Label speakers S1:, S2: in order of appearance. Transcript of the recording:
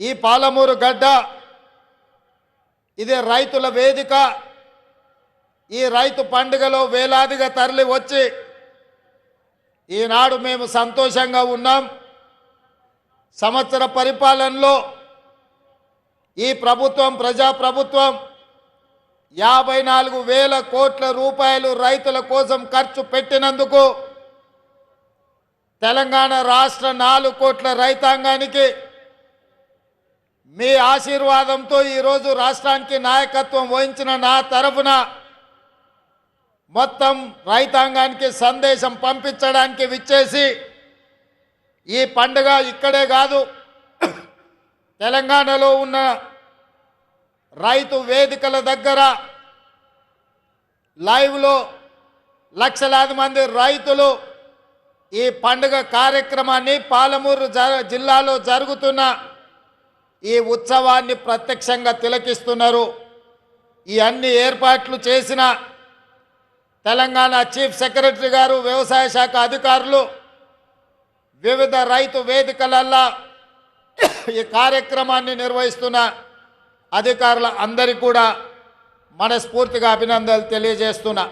S1: ఈ పాలమూరు గడ్డ ఇది రైతుల వేదిక. ఈ రైతు పండుగలో వేలాదిగా తరలి వచ్చి ఈనాడు మేము సంతోషంగా ఉన్నాం. సంవత్సర పరిపాలనలో ఈ ప్రభుత్వం ప్రజాప్రభుత్వం 54,000 కోట్ల రూపాయలు రైతుల కోసం ఖర్చు పెట్టినందుకు తెలంగాణ రాష్ట్ర 4 కోట్ల రైతాంగానికి మీ ఆశీర్వాదంతో ఈరోజు రాష్ట్రానికి నాయకత్వం వహించిన నా తరఫున మొత్తం రైతాంగానికి సందేశం పంపించడానికి విచ్చేసి ఈ పండుగ ఇక్కడే కాదు తెలంగాణలో ఉన్న రైతు వేదికల దగ్గర లైవ్లో లక్షలాది మంది రైతులు ఈ పండుగ కార్యక్రమాన్ని పాలమూరు జిల్లాలో జరుగుతున్న ఈ ఉత్సవాన్ని ప్రత్యక్షంగా తిలకిస్తున్నారు. ఈ అన్ని ఏర్పాట్లు చేసిన తెలంగాణ చీఫ్ సెక్రటరీ గారు, వ్యవసాయ శాఖ అధికారులు, వివిధ రైతు వేదికలల్లో ఈ కార్యక్రమాన్ని నిర్వహిస్తున్న అధికారుల అందరికీ కూడా మనస్ఫూర్తిగా అభినందనలు తెలియజేస్తున్నా.